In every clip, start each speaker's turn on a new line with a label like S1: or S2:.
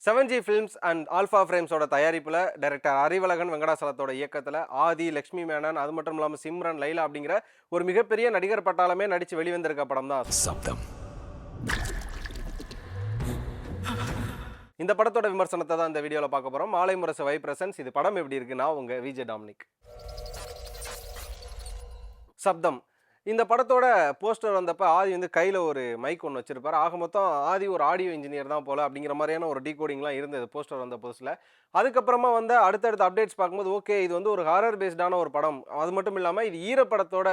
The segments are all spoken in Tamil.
S1: 7G ஃபிலிம்ஸ் அண்ட் ஆல்ஃபா ஃப்ரேம்ஸோட தயாரிப்பில் டைரக்டர் அறிவழகன் வெங்கடாசலத்தோட இயக்கத்தில் ஆதி, லக்ஷ்மி மேனன், அது மட்டும் இல்லாமல் சிம்ரன், லைலா அப்படிங்கிற ஒரு மிகப்பெரிய நடிகர் பட்டாளமே நடித்து வெளிவந்திருக்க படம் தான்
S2: சப்தம்.
S1: இந்த படத்தோட விமர்சனத்தை தான் இந்த வீடியோவில் பார்க்க போகிறோம். மாலை முரசு வை பிரசன்ஸ். இது படம் எப்படி இருக்குன்னா உங்கள் விஜய் டாமினிக். சப்தம் இந்த படத்தோட போஸ்டர் வந்தப்போ ஆதி வந்து கையில் ஒரு மைக் ஒன்று வச்சிருப்பார். ஆக மொத்தம் ஆதி ஒரு ஆடியோ இன்ஜினியர் தான் போல் அப்படிங்கிற மாதிரியான ஒரு டீகோடிங்லாம் இருந்தது போஸ்டர் வந்த புதுசில். அதுக்கப்புறமா வந்து அடுத்தடுத்த அப்டேட்ஸ் பார்க்கும்போது ஓகே இது வந்து ஒரு ஹாரர் பேஸ்டான ஒரு படம். அது மட்டும் இல்லாமல் இது ஈரப்படத்தோட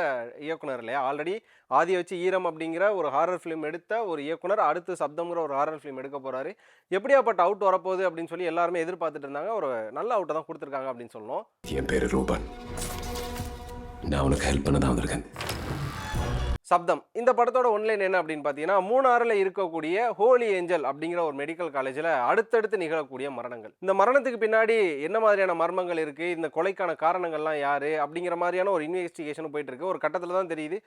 S1: இயக்குனர் இல்லையா, ஆல்ரெடி ஆதியை வச்சு ஈரம் அப்படிங்கிற ஒரு ஹாரர் ஃபிலிம் எடுத்த ஒரு இயக்குனர் அடுத்து சப்தம்ங்கிற ஒரு ஹாரர் ஃபிலிம் எடுக்க போகிறாரு. எப்படியாப்பட்ட அவுட் வரப்போகுது அப்படின்னு சொல்லி எல்லாருமே எதிர்பார்த்துட்டு இருந்தாங்க. ஒரு நல்ல அவுட்டை தான் கொடுத்துருக்காங்க அப்படின்னு சொல்லணும்.
S2: என் பேரு ரூபன், நான் உனக்கு ஹெல்ப் பண்ண தான் வந்திருக்கேன்.
S1: சப்தம் இந்த படத்தோட ஒன்லைன் என்ன அப்படின்னு பார்த்தீங்கன்னா, மூணாறில் இருக்கக்கூடிய ஹோலி ஏஞ்சல் அப்படிங்கிற ஒரு மெடிக்கல் காலேஜில் அடுத்தடுத்து நிகழக்கூடிய மரணங்கள். இந்த மரணத்துக்கு பின்னாடி என்ன மாதிரியான மர்மங்கள் இருக்குது, இந்த கொலைக்கான காரணங்கள்லாம் யார் அப்படிங்கிற மாதிரியான ஒரு இன்வெஸ்டிகேஷனும் போயிட்டு இருக்கு. ஒரு கட்டத்தில் தான் தெரியுது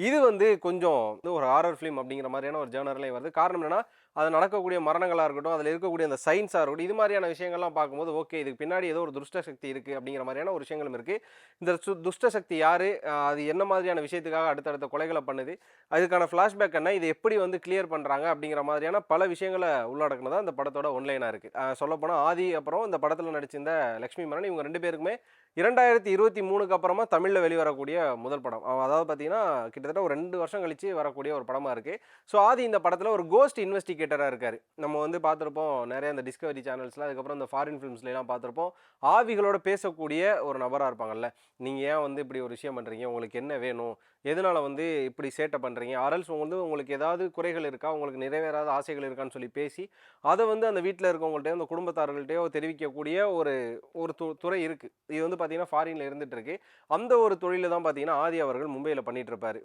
S1: இது வந்து கொஞ்சம் ஒரு ஹாரர் ஃபிலிம் அப்படிங்கிற மாதிரியான ஒரு ஜேர்னர்லேயே வருது. காரணம் என்னன்னா, அது நடக்கக்கூடிய மரணங்களாக இருக்கட்டும், அதில் இருக்கக்கூடிய அந்த சயின்ஸாக இருக்கட்டும், இது மாதிரியான விஷயங்கள்லாம் பார்க்கும்போது ஓகே இதுக்கு பின்னாடி ஏதோ ஒரு துஷ்ட சக்தி இருக்குது அப்படிங்கிற மாதிரியான ஒரு விஷயங்களும் இருக்குது. இந்த துஷ்ட சக்தி யார், அது என்ன மாதிரியான விஷயத்துக்காக அடுத்தடுத்த கொலைகளை பண்ணுது, அதுக்கான ஃப்ளாஷ்பேக் என்ன, இது எப்படி வந்து கிளியர் பண்ணுறாங்க அப்படிங்கிற மாதிரியான பல விஷயங்களை உள்ளடக்குனதான் இந்த படத்தோட ஒன்லைனாக இருக்குது. சொல்லப்போனால் ஆதி அப்புறம் இந்த படத்தில் நடிச்சிருந்த லக்ஷ்மி மேனன் இவங்க ரெண்டு பேருக்குமே 2023க்கு அப்புறமா தமிழில் வெளிவரக்கூடிய முதல் படம். அதாவது பார்த்தீங்கன்னா கிட்டத்தட்ட ஒரு 2 வருஷம் கழிச்சு வரக்கூடிய ஒரு படமாக இருக்குது. ஸோ ஆதி இந்த படத்தில் ஒரு கோஸ்ட் இன்வெஸ்டிகேட்டராக இருக்கார். நம்ம வந்து பார்த்துருப்போம் நிறைய இந்த டிஸ்கவரி சேனல்ஸில், அதுக்கப்புறம் இந்த ஃபாரின் ஃபிலிம்ஸ்லாம் பார்த்துருப்போம். ஆவிகளோட பேசக்கூடிய ஒரு நபராக இருப்பாங்கல்ல, நீங்கள் ஏன் வந்து இப்படி ஒரு விஷயம் பண்ணுறீங்க, உங்களுக்கு என்ன வேணும், எதனால் வந்து இப்படி சேட்டை பண்ணுறீங்க, அரல்ஸ் வந்து உங்களுக்கு ஏதாவது குறைகள் இருக்கா, உங்களுக்கு நிறைவேறாத ஆசைகள் இருக்கான்னு சொல்லி பேசி அதை வந்து அந்த வீட்டில் இருக்கவங்கள்ட்டையோ அந்த குடும்பத்தார்கள்ட்டையோ தெரிவிக்கக்கூடிய ஒரு ஒரு துறை இருக்குது. இது வந்து பார்த்தீங்கன்னா ஃபாரின்ல இருந்துட்டு இருக்கு. அந்த ஒரு தொழில தான் பார்த்தீங்கன்னா ஆதி அவர்கள் மும்பையில் பண்ணிட்டு இருப்பாரு.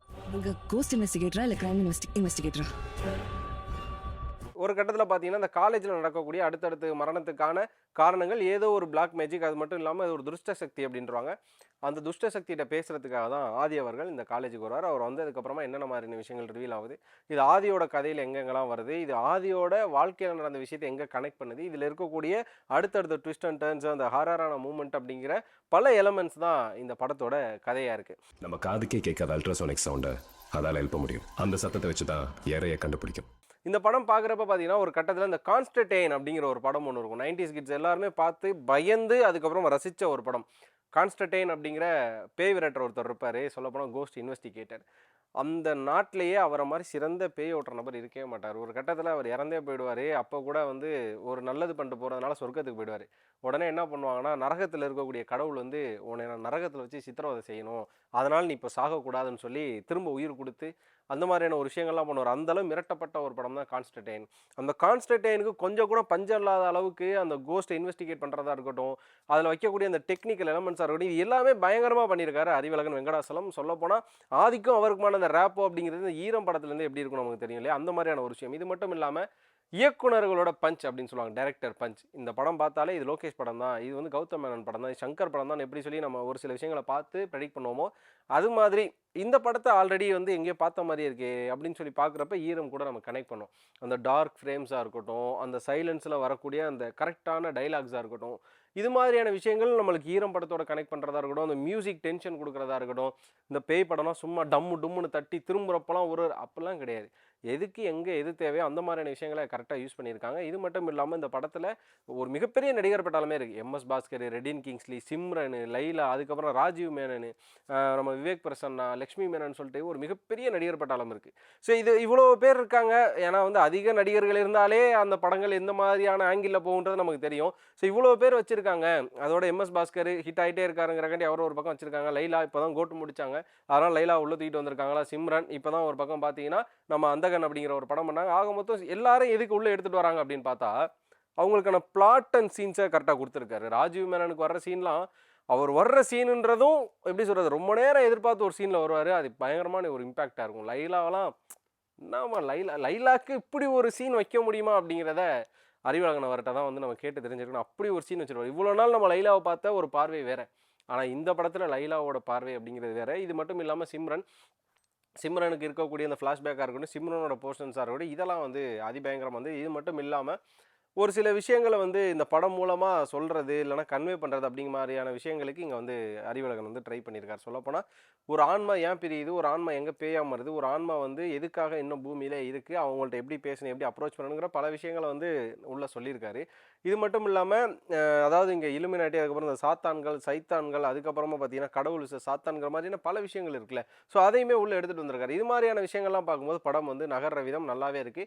S3: கோஸ்ட் இன்வெஸ்டிகேட்டரா இல்ல கிரைம் இன்வெஸ்டிகேட்டரா?
S1: ஒரு கட்டத்தில் பார்த்தீங்கன்னா இந்த காலேஜில் நடக்கக்கூடிய அடுத்தடுத்து மரணத்துக்கான காரணங்கள் ஏதோ ஒரு பிளாக் மேஜிக், அது மட்டும் இல்லாமல் அது ஒரு துஷ்ட சக்தி அப்படின்றாங்க. அந்த துஷ்ட சக்திகிட்ட பேசுறதுக்காக தான் ஆதி அவர்கள் இந்த காலேஜுக்கு வருவார். அவர் வந்து அதுக்கப்புறமா என்னென்ன மாதிரியான விஷயங்கள் ரிவீல் ஆகுது, இது ஆதியோட கதையில் எங்கெங்கெல்லாம் வருது, இது ஆதியோட வாழ்க்கையில் நடந்த விஷயத்தை எங்கே கனெக்ட் பண்ணுது, இதில் இருக்கக்கூடிய அடுத்தடுத்த ட்விஸ்ட் அண்ட் டர்ன்ஸ், அந்த ஹாரரான மூமெண்ட் அப்படிங்கிற பல எலமெண்ட்ஸ் தான் இந்த படத்தோட கதையாக இருக்குது.
S2: நம்ம காதுக்கே கேட்காத அல்ட்ராசோனிக் சவுண்டை அதால் எழுப்ப முடியும். அந்த சத்தத்தை வச்சு தான் இறையை கண்டுபிடிக்கும்.
S1: இந்த படம் பார்க்குறப்ப பார்த்தீங்கன்னா ஒரு கட்டத்தில் இந்த கான்ஸ்டன்டைன் அப்படிங்கிற ஒரு படம் ஒன்று இருக்கும். 90s கிட்ஸ் எல்லாருமே பார்த்து பயந்து அதுக்கப்புறம் ரசித்த ஒரு படம். கான்ஸ்டன்டைன் அப்படிங்கிற பேய் விரட்டர் ஒருத்தர் இருப்பார், சொல்லப்போனால் கோஸ்ட் இன்வெஸ்டிகேட்டர். அந்த நாட்டிலேயே அவரை மாதிரி சிறந்த பேய் ஓட்டுற நபர் இருக்கவே மாட்டார். ஒரு கட்டத்தில் அவர் இறந்தே போயிடுவார். அப்போ கூட வந்து ஒரு நல்லது பண்ணிட்டு போகிறதுனால சொர்க்கத்துக்கு போயிடுவார். உடனே என்ன பண்ணுவாங்கன்னா, நரகத்தில் இருக்கக்கூடிய கடவுள் வந்து உன்னை நான் நரகத்தில் வச்சு சித்திரவதை செய்யணும், அதனால் நீ இப்போ சாகக்கூடாதுன்னு சொல்லி திரும்ப உயிர் கொடுத்து அந்த மாதிரியான ஒரு விஷயங்கள்லாம் பண்ணுவார். அந்தளவு மிரட்டப்பட்ட ஒரு படம் தான் கான்ஸ்டன்டைன். அந்த கான்ஸ்டன்டைனுக்கு கொஞ்சம் கூட பஞ்சம் இல்லாத அளவுக்கு அந்த கோஸ்ட்டை இன்வெஸ்டிகேட் பண்ணுறதா இருக்கட்டும், அதில் வைக்கக்கூடிய அந்த டெக்னிக்கல் எலமெண்ட்ஸாக இருக்கட்டும், இது எல்லாமே பயங்கரமாக பண்ணியிருக்காரு அறிவழகன் வெங்கடாசலம். சொல்லப்போனால் ஆதிக்கும் அவருக்குமான அந்த ரேப்போ அப்படிங்கிறது இந்த ஈரம் படத்துலேருந்து எப்படி இருக்கும் நமக்கு தெரியும் இல்லையா, அந்த மாதிரியான ஒரு விஷயம். இது மட்டும் இல்லாமல் இயக்குனர்களோட பஞ்ச் அப்படின்னு சொல்லுவாங்க, டைரக்டர் பஞ்ச். இந்த படம் பார்த்தாலே இது லோகேஷ் படம் தான், இது வந்து கௌதம் மேனன் படம் தான், சங்கர் படம் தான் எப்படி சொல்லி நம்ம ஒரு சில விஷயங்களை பார்த்து ப்ரெடிக்ட் பண்ணுவோமோ, அது மாதிரி இந்த படத்தை ஆல்ரெடி வந்து எங்கேயோ பார்த்த மாதிரி இருக்கே அப்படின்னு சொல்லி பார்க்குறப்ப ஈரம் கூட நம்ம கனெக்ட் பண்ணோம். அந்த டார்க் ஃப்ரேம்ஸாக இருக்கட்டும், அந்த சைலன்ஸில் வரக்கூடிய அந்த கரெக்டான டைலாக்ஸாக இருக்கட்டும், இது மாதிரியான விஷயங்கள் நம்மளுக்கு ஈரம் படத்தோட கனெக்ட் பண்ணுறதா இருக்கட்டும், அந்த மியூசிக் டென்ஷன் கொடுக்குறதா இருக்கட்டும். இந்த பேய் படம்னா சும்மா டம்மு டும்முன்னு தட்டி திரும்புறப்பெல்லாம் ஒரு அப்பெல்லாம் கிடையாது. எதுக்கு எங்கே எது தேவையோ அந்த மாதிரியான விஷயங்களை கரெக்டாக யூஸ் பண்ணியிருக்காங்க. இது மட்டும் இல்லாமல் இந்த படத்தில் ஒரு மிகப்பெரிய நடிகர் பட்டாலுமே இருக்குது. எம்எஸ் பாஸ்கர், ரெடின் கிங்ஸ்லி, சிம்ரன், லைலா, அதுக்கப்புறம் ராஜீவ் மேனன், நம்ம விவேக் பிரசன்னா, லக்ஷ்மி மேனன் சொல்லிட்டு ஒரு மிகப்பெரிய நடிகர் பட்டாளம் இருக்குது. ஸோ இது இவ்வளோ பேர் இருக்காங்க. ஏன்னா வந்து அதிக நடிகர்கள் இருந்தாலே அந்த படங்கள் எந்த மாதிரியான ஆங்கிளில் போகுன்றது நமக்கு தெரியும். ஸோ இவ்வளோ பேர் வச்சுருக்காங்க. அதோட எம்எஸ் பாஸ்கர் ஹிட் ஆகிட்டே இருக்காருங்கிறக்காண்டி அவர் ஒரு பக்கம் வச்சுருக்காங்க. லைலா இப்போ தான் கோட்டு முடிச்சாங்க, அதனால் லைலா உள்ளே தூக்கிட்டு வந்திருக்காங்களா. சிம்ரன் இப்போ தான் ஒரு பக்கம் பார்த்தீங்கன்னா நம்ம அந்தகன் அப்படிங்கிற ஒரு படம் பண்ணாங்க. ஆக மொத்தம் எல்லாரும் எதுக்கு உள்ளே எடுத்துகிட்டு வராங்க அப்படின்னு பார்த்தா அவங்களுக்கான பிளாட் அண்ட் சீன்ஸை கரெக்டாக கொடுத்துருக்காரு. ராஜீவ் மேனனுக்கு வர்ற சீன்லாம், அவர் வர்ற சீனுன்றதும் எப்படி சொல்கிறது, ரொம்ப நேரம் எதிர்பார்த்து ஒரு சீனில் வருவார். அது பயங்கரமான ஒரு இம்பேக்டாக இருக்கும். லைலாவெல்லாம் என்னம்மா லைலாக்கு இப்படி ஒரு சீன் வைக்க முடியுமா அப்படிங்கிறத அறிவழகன் அவர்கிட்ட தான் வந்து நம்ம கேட்டு தெரிஞ்சுக்கணும். அப்படி ஒரு சீன் வச்சுருவார். இவ்வளோ நாள் நம்ம லைலாவை பார்த்த ஒரு பார்வை வேறு, ஆனால் இந்த படத்தில் லைலாவோட பார்வை அப்படிங்கிறது வேறு. இது மட்டும் இல்லாமல் சிம்ரனுக்கு இருக்கக்கூடிய அந்த ஃப்ளாஷ்பேக்காக இருக்கட்டும், சிம்ரனோட போர்ஷன்ஸாக இருக்கட்டும், இதெல்லாம் வந்து அதிபயங்கரம் வந்து. இது மட்டும் இல்லாமல் ஒரு சில விஷயங்கள வந்து இந்த படம் மூலமா சொல்றது, இல்லன்னா கன்வே பண்றது அப்படிங்கிற மாரியான விஷயங்களுக்கு இங்க வந்து அறிவழகன் வந்து ட்ரை பண்ணியிருக்காரு. சொல்லப்போனா, ஒரு ஆன்மா ஏன் பிரியுது? ஒரு ஆன்மா எங்க பேயா மாறுது? ஒரு ஆன்மா வந்து எதுக்காக இன்னும் பூமியில இருக்கு? அவங்கள்ட்ட எப்படி பேசணும்? எப்படி அப்ரோச் பண்ணணுங்கிற பல விஷயங்கள வந்து உள்ள சொல்லியிருக்காரு. இது மட்டும் இல்லாம, அதாவது இங்க இல்லுமினாட்டி, அதுக்கப்புறம் இந்த சாத்தான்கள், சைத்தான்கள், அதுக்கப்புறமா பார்த்தீங்கன்னா, கடவுள் சாத்தான்ங்கிற மாதிரியான பல விஷயங்கள் இருக்குல்ல. ஸோ அதையுமே உள்ள எடுத்துட்டு வந்திருக்காரு. இது மாரியான விஷயங்கள்லாம் பார்க்கும்போது படம் வந்து நகர்ற விதம் நல்லாவே இருக்கு.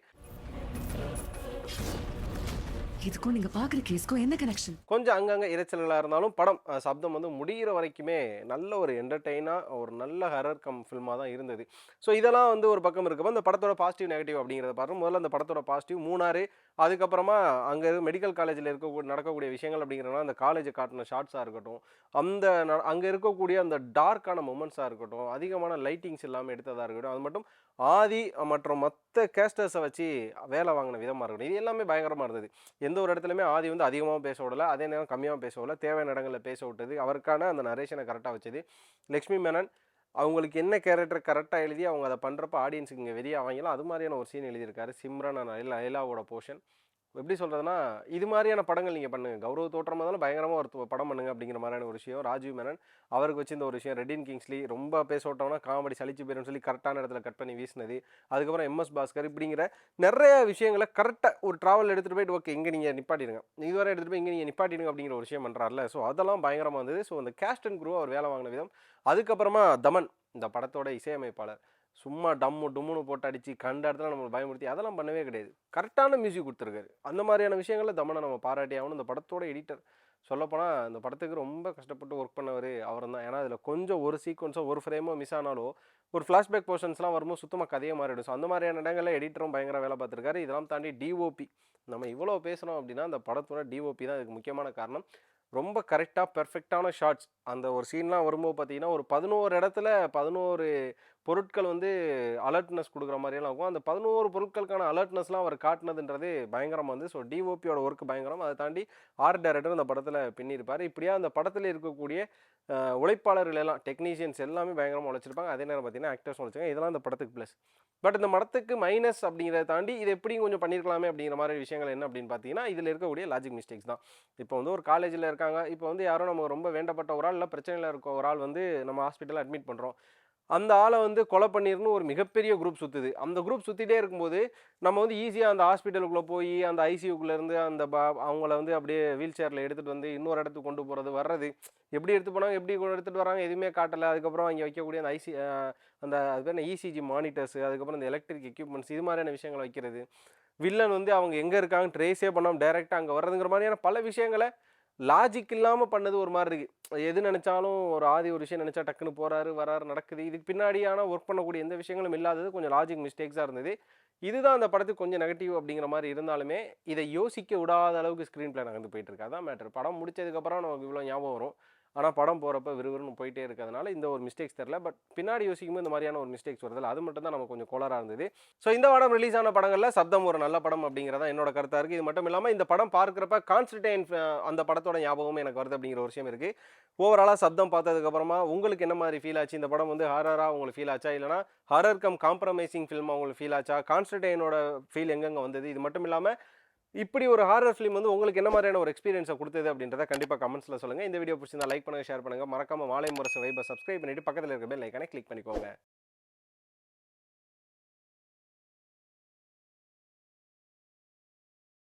S3: இதுக்கும் நீங்க பாக்குற கேஸ்க்கும் என்ன கனெக்ஷன்?
S1: கொஞ்சம் அங்கங்க இரைச்சல்களா இருந்தாலும் படம் சப்தம் வந்து முடியிற வரைக்குமே நல்ல ஒரு என்டர்டெயினா, ஒரு நல்ல ஹாரர் கம் ஃபில்மா தான் இருந்தது. ஸோ இதெல்லாம் வந்து ஒரு பக்கம் இருக்கப்ப, இந்த படத்தோட பாசிட்டிவ், நெகட்டிவ் அப்படிங்கிறத பாருங்க. முதல்ல அந்த படத்தோட பாசிட்டிவ் மூணாறு, அதுக்கப்புறமா அங்க மெடிக்கல் காலேஜ்ல நடக்கக்கூடிய விஷயங்கள் அப்படிங்கிறனால, அந்த காலேஜ காட்டுன ஷாட்ஸா இருக்கட்டும், அந்த அங்க இருக்கக்கூடிய அந்த டார்க்கான மொமெண்ட்ஸா இருக்கட்டும், அதிகமான லைட்டிங்ஸ் இல்லாம எடுத்ததா இருக்கட்டும், அது மட்டும் ஆதி மற்றும் மத்த கேஸ்டர்ஸ வச்சு வேலை வாங்குன விதமா இருக்கட்டும், இது எல்லாமே பயங்கரமா இருந்தது. எந்த ஒரு இடத்துலயுமே ஆதி வந்து அதிகமாவும் பேச விடல, அதே நேரம் கம்மியாவும் பேச விடல. தேவையான இடங்கள்ல பேச விட்டது. அவருக்கான அந்த நரேஷன கரெக்ட்டா வச்சது. லட்சுமி மேனன் அவங்களுக்கு என்ன கேரக்டர் கரெக்ட்டா எழுதி அவங்க அத பண்றப்ப ஆடியன்ஸ்க்கு இங்க வெறிய ஆவாய்ங்களோ, அது மாரியான ஒரு சீன் எழுதியிருக்காரு. சிம்ரன் அண்ட் லைலாவோட போர்ஷன். எப்படி சொல்றதுன்னா, இது மாரியான படங்கள் நீங்க பண்ணுங்க. கௌரவ தோற்றமா இருந்தாலும் பயங்கரமா ஒரு படம் பண்ணுங்க அப்படிங்கிற மாரியான ஒரு விஷயம். ராஜீவ் மேனன் அவருக்கு வச்சிருந்த ஒரு விஷயம். ரெட்டின் கிங்ஸ்லி ரொம்ப பேச விட்டோம்னா காமெடி சலிச்சு போயிரும்னு சொல்லி கரெக்ட்டான இடத்துல கட் பண்ணி வீசினது. அதுக்கப்புறம் எம்.எஸ். பாஸ்கர் இப்படிங்கிற நெறைய விஷயங்கள கரெக்ட்டா ஒரு டிராவல் எடுத்துட்டு போயிட்டு, ஓகே இங்க நீங்க நிப்பாட்டிடுங்க. இதுவரை எடுத்துட்டு போய் இங்க நீங்க நிப்பாட்டிடுங்க அப்படிங்கிற ஒரு விஷயம் பண்றார்ல. ஸோ அதெல்லாம் பயங்கரமா இருந்தது. ஸோ அந்த கேஸ்ட் அண்ட் குரூவ அவர் வேலை வாங்கின விதம். அதுக்கப்புறமா தமன் இந்த படத்தோட இசையமைப்பாளர். சும்மா டம்மு டும்முன்னு போட்டு அடிச்சு கண்ட இடத்துல நம்மள பயமுறுத்தி அதெல்லாம் பண்ணவே கிடையாது. கரெக்ட்டான மியூசிக் குடுத்துருக்காரு. அந்த மாரியான விஷயங்கள்ல தமன நம்ம பாராட்டி ஆகணும். இந்த படத்தோட எடிட்டர் சொல்லப்போனா, இந்த படத்துக்கு ரொம்ப கஷ்டப்பட்டு ஒர்க் பண்ணவரு அவரும் தான். ஏன்னா, அதில கொஞ்சம் ஒரு சீக்வென்ஸோ, ஒரு ஃப்ரேமோ மிஸ் ஆனாலும், ஒரு ஃபிளாஷ்பேக் போர்ஷன்ஸ்லாம் வரும்போது சுத்தமா கதையே மாறிடும். ஸோ அந்த மாரியான இடங்கள்ல எடிட்டரும் பயங்கர வேலை பார்த்துருக்காரு. இதெல்லாம் தாண்டி டிஓபி நம்ம இவ்வளோ பேசுறோம் அப்படின்னா, அந்த படத்தோட டிஓபி தான் இதுக்கு முக்கியமான காரணம். ரொம்ப கரெக்ட்டா, பெர்ஃபெக்ட்டான ஷாட்ஸ். அந்த ஒரு சீன்லாம் வரும்போது பார்த்தீங்கன்னா, ஒரு 11 இடத்துல 11 பொருட்கள் வந்து அலர்ட்னஸ் குடுக்குற மாரியெல்லாம் இருக்கும். அந்த 11 பொருட்களுக்கான அலர்ட்னஸ்லாம் அவர் காட்டுனதுன்றது பயங்கரமா இருந்தது. ஸோ டிஓபியோட ஒர்க் பயங்கரம். அத தாண்டி ஆர்ட் டைரக்டர் அந்த படத்தில பின்னியிருப்பாரு. இப்படியா அந்த படத்தில இருக்கக்கூடிய உழைப்பாளர்கள் எல்லாம் டெக்னீஷியன்ஸ் எல்லாமே பயங்கரமா உழைச்சிருப்பாங்க. அதே நேரம் பார்த்தீங்கன்னா, ஆக்டர்ஸும் உழைச்சாங்க. இதெல்லாம் இந்த படத்துக்கு ப்ளஸ். பட் இந்த படத்துக்கு மைனஸ் அப்படிங்கிறத தாண்டி, இது எப்படியும் கொஞ்சம் பண்ணியிருக்கலாமே அப்படிங்கிற மாரி விஷயங்கள் என்ன அப்படின்னு பார்த்தீங்கன்னா, இதில இருக்கக்கூடிய லாஜிக் மிஸ்டேக்ஸ் தான். இப்போ வந்து ஒரு காலேஜ்ல இருக்காங்க. இப்போ வந்து யாரோ நமக்கு ரொம்ப வேண்டப்பட்ட ஒரு ஆள், இல்ல பிரச்சனையில இருக்க ஒரு ஆள் வந்து நம்ம ஹாஸ்பிட்டல்ல அட்மிட் பண்றோம். அந்த ஆள வந்து கொலை பண்ணிரணும் ஒரு மிகப்பெரிய குரூப் சுத்துது. அந்த குரூப் சுத்திட்டே இருக்கும்போது, நம்ம வந்து ஈஸியா அந்த ஹாஸ்பிட்டலுக்குள்ள போயி, அந்த ஐசியூக்குள்ள இருந்து அந்த அவங்கள வந்து அப்படியே வீல் சேர்ல எடுத்துட்டு வந்து இன்னொரு இடத்துக்கு கொண்டு போறது, வர்றது. எப்படி எடுத்து போனாங்க, எப்படி எடுத்துட்டு வராங்க எதுவுமே காட்டல. அதுக்கப்புறம் அங்க வைக்கக்கூடிய அந்த அந்த அது பேர் என்ன இசிஜி மானிட்டர்ஸ், அதுக்கப்புறம் இந்த எலக்ட்ரிக் எக்யூப்மெண்ட்ஸ் இது மாதிரியான விஷயங்கள வைக்கிறது. வில்லன் வந்து அவங்க எங்க இருக்காங்கன்னு ட்ரேஸே பண்ணாம டைரக்ட்டா அங்க வர்றதுங்கிற மாதிரியான பல விஷயங்கள லாஜிக் இல்லாம பண்ணது ஒரு மாரி இருக்கு. எது நெனச்சாலும் ஒரு ஆதி ஒரு விஷயம் நெனச்சா டக்குன்னு போறாரு, வராரு, நடக்குது. இதுக்கு பின்னாடியான ஒர்க் பண்ணக்கூடிய எந்த விஷயங்களும் இல்லாதது கொஞ்சம் லாஜிக் மிஸ்டேக்ஸா இருந்தது. இதுதான் அந்த படத்துக்கு கொஞ்சம் நெகட்டிவ் அப்படிங்கிற மாரி இருந்தாலுமே, இத யோசிக்க விடாத அளவுக்கு ஸ்க்ரீன் பிளே நகர்ந்து போயிட்டு இருக்கு. அதான் மேட்டர். படம் முடிச்சதுக்கப்புறம் நமக்கு இவ்வளோ ஞாபகம் வரும். ஆனா படம் போறப்ப விறுவிறுன்னு போயிட்டே இருக்கிறதுனால இந்த ஒரு மிஸ்டேக்ஸ் தெரியல. பட் பின்னாடி யோசிக்கும்போது இந்த மாரியான ஒரு மிஸ்டேக்ஸ் வருதுல்ல, அது மட்டும் தான் நமக்கு கொஞ்சம் கோளாறா இருந்தது. ஸோ இந்த வாரம் ரிலீஸ் ஆன படங்கள்ல சப்தம் ஒரு நல்ல படம் அப்படிங்கிறது தான் என்னோட கருத்தா இருக்கு. இது மட்டும் இல்லாம இந்த படம் பார்க்கிறப்ப கான்ஸ்டன்டைன் அந்த படத்தோட ஞாபகமும் எனக்கு வருது அப்படிங்கிற ஒரு விஷயம் இருக்கு. ஓவராலா சப்தம் பார்த்ததுக்கு அப்புறமா உங்களுக்கு என்ன மாரி ஃபீல் ஆச்சு? இந்த படம் வந்து ஹாரரா உங்களுக்கு ஃபீல் ஆச்சா? இல்லனா ஹாரர் கம் காம்ப்ரமைசிங் ஃபில்மா உங்களுக்கு ஃபீல் ஆச்சா? கான்ஸ்டன்டைனோட ஃபீல் எங்கெங்க வந்தது? இது மட்டும் இல்லாம இப்படி ஒரு ஹாரர் ஃபிலிம் வந்து உங்களுக்கு என்ன மாதிரியான ஒரு எக்ஸ்பீரியன்ஸ குடுத்தது அப்படின்றத கண்டிப்பா கமெண்ட்ஸ்ல சொல்லுங்க. இந்த வீடியோ பிடிச்சிருந்தா லைக் பண்ணுங்க, ஷேர் பண்ணுங்க. மறக்காம மாலை முரசு வைப சப்ஸ்கிரைப் பண்ணிட்டு பக்கத்துல இருக்க பெல் ஐகானை கிளிக் பண்ணிக்கோங்க.